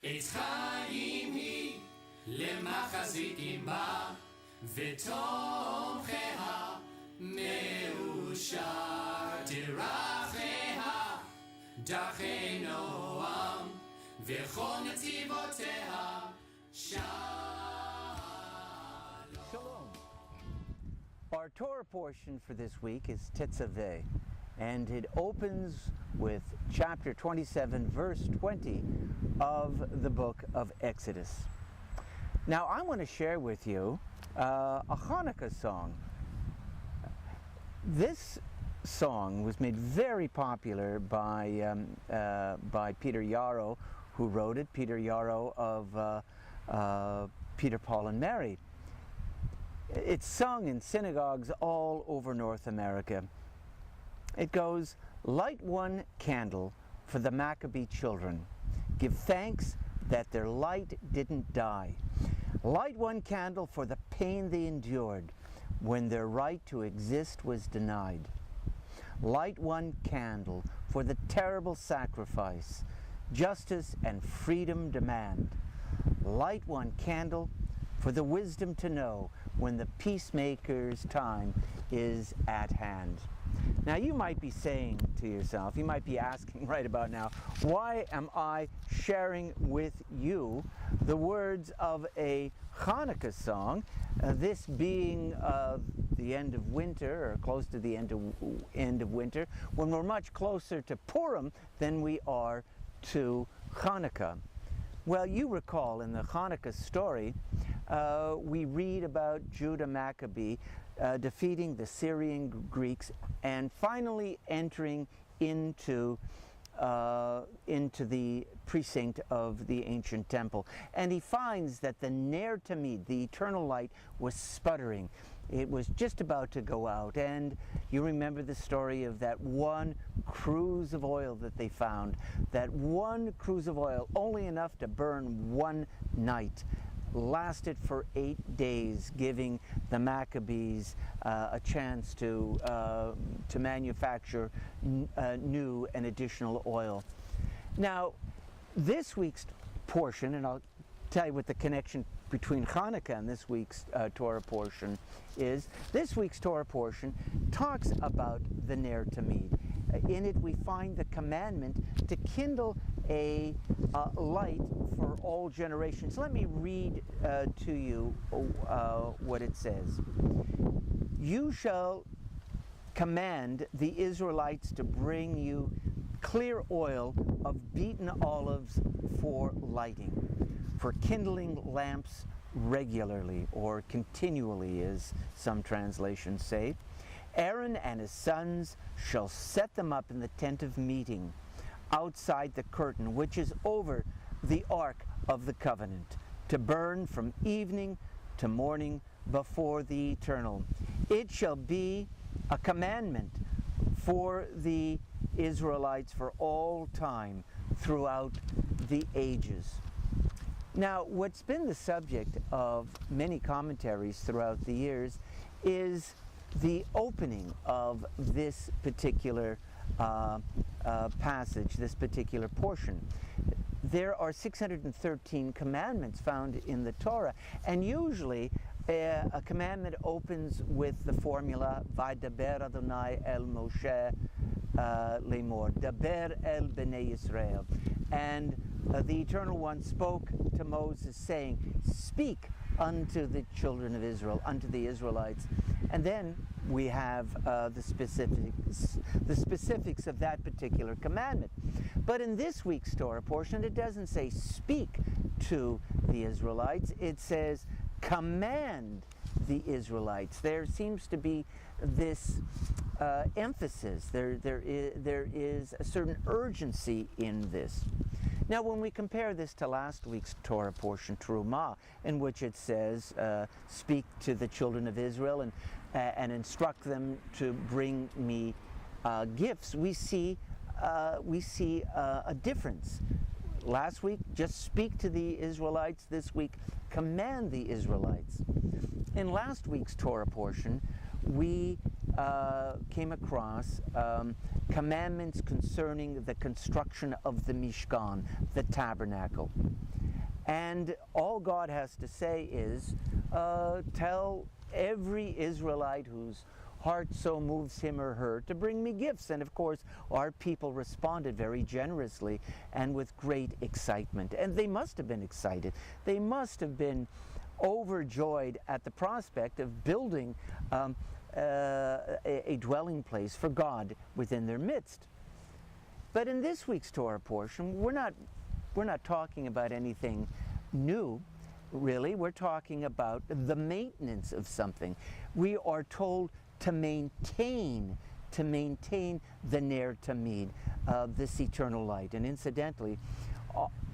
עץ חיים היא למחזיקים בה ותומכיה מאושר דרכיה דרכי נועם וכל נתיבותיה Shalom. Our Torah portion for this week is Tetzaveh, and it opens with chapter 27, verse 20 of the book of Exodus. Now, I want to share with you a Hanukkah song. This song was made very popular by Peter Yarrow, who wrote it. Peter Yarrow of Peter, Paul, and Mary. It's sung in synagogues all over North America. It goes, "Light one candle for the Maccabee children. Give thanks that their light didn't die. Light one candle for the pain they endured when their right to exist was denied. Light one candle for the terrible sacrifice justice and freedom demand. Light one candle for the wisdom to know when the peacemaker's time is at hand." Now you might be saying to yourself, you might be asking right about now, why am I sharing with you the words of a Hanukkah song, this being the end of winter, or close to the end of winter, when we're much closer to Purim than we are to Hanukkah? Well, you recall in the Hanukkah story, we read about Judah Maccabee defeating the Syrian Greeks and finally entering into the precinct of the ancient temple. And he finds that the Ner Tamid, the eternal light, was sputtering. It was just about to go out. And you remember the story of that one cruse of oil that they found. That one cruse of oil, only enough to burn one night, lasted for 8 days, giving the Maccabees a chance to manufacture new and additional oil. Now, this week's portion, and I'll tell you what the connection between Hanukkah and this week's Torah portion is. This week's Torah portion talks about the Ner Tamid. In it we find the commandment to kindle a light for all generations. Let me read to you what it says. "You shall command the Israelites to bring you clear oil of beaten olives for lighting, for kindling lamps regularly," or continually, as some translations say. "Aaron and his sons shall set them up in the tent of meeting, outside the curtain which is over the ark of the covenant, to burn from evening to morning before the Eternal. It shall be a commandment for the Israelites for all time throughout the ages." Now, what's been the subject of many commentaries throughout the years is the opening of this particular passage, this particular portion. There are 613 commandments found in the Torah, and usually a commandment opens with the formula "Vaydaber Adonai el Moshe lemor, daber el bnei Yisrael," and the Eternal One spoke to Moses, saying, "Speak unto the children of Israel," unto the Israelites. And then we have the specifics of that particular commandment. But in this week's Torah portion, it doesn't say "speak to the Israelites." It says "command the Israelites." There seems to be this emphasis. There is a certain urgency in this. Now, when we compare this to last week's Torah portion, Terumah, in which it says, "Speak to the children of Israel and instruct them to bring me gifts," we see a difference. Last week, just speak to the Israelites. This week, command the Israelites. In last week's Torah portion, we came across commandments concerning the construction of the Mishkan, the tabernacle. And all God has to say is, tell every Israelite whose heart so moves him or her to bring me gifts. And of course, our people responded very generously and with great excitement. And they must have been excited. They must have been overjoyed at the prospect of building a dwelling place for God within their midst. But in this week's Torah portion, we're not talking about anything new, really. We're talking about the maintenance of something. We are told to maintain the Ner Tamid, this eternal light. And incidentally,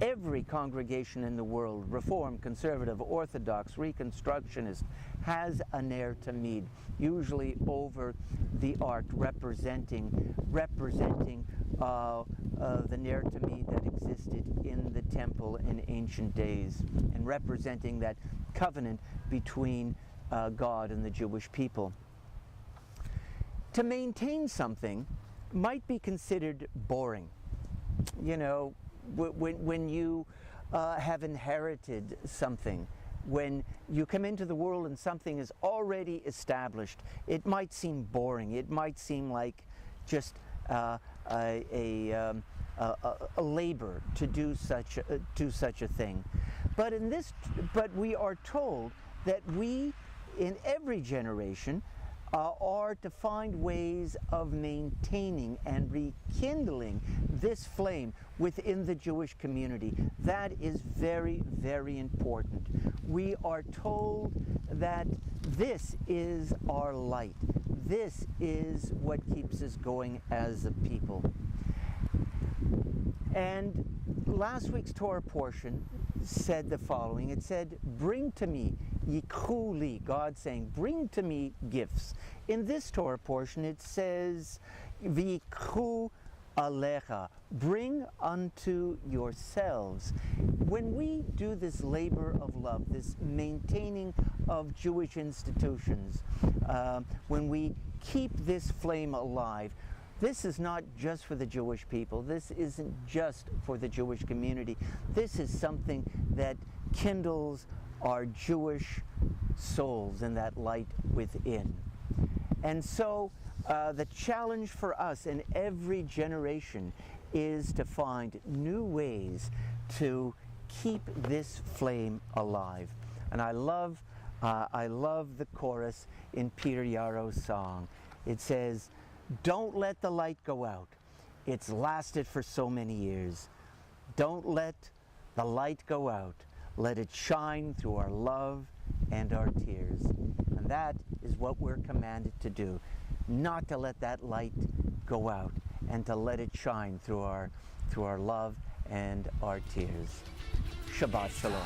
every congregation in the world, Reform, Conservative, Orthodox, Reconstructionist, has a Ner Tamid, usually over the ark, representing the Ner Tamid that existed in the temple in ancient days, and representing that covenant between God and the Jewish people. To maintain something might be considered boring. You know, when you have inherited something, when you come into the world and something is already established, it might seem boring. It might seem like just a labor to do such a thing. But we are told that we, in every generation, are to find ways of maintaining and rekindling this flame within the Jewish community. That is very, very important. We are told that this is our light. This is what keeps us going as a people. And last week's Torah portion said the following. It said, bring to me, yikhu li, God saying, bring to me gifts. In this Torah portion it says, v'yikhu alecha, bring unto yourselves. When we do this labor of love, this maintaining of Jewish institutions, when we keep this flame alive, this is not just for the Jewish people. This isn't just for the Jewish community. This is something that kindles our Jewish souls and that light within. And so the challenge for us in every generation is to find new ways to keep this flame alive. And I love the chorus in Peter Yarrow's song. It says, don't let the light go out. It's lasted for so many years. Don't let the light go out. Let it shine through our love and our tears. And that is what we're commanded to do. Not to let that light go out, and to let it shine through our love and our tears. Shabbat Shalom.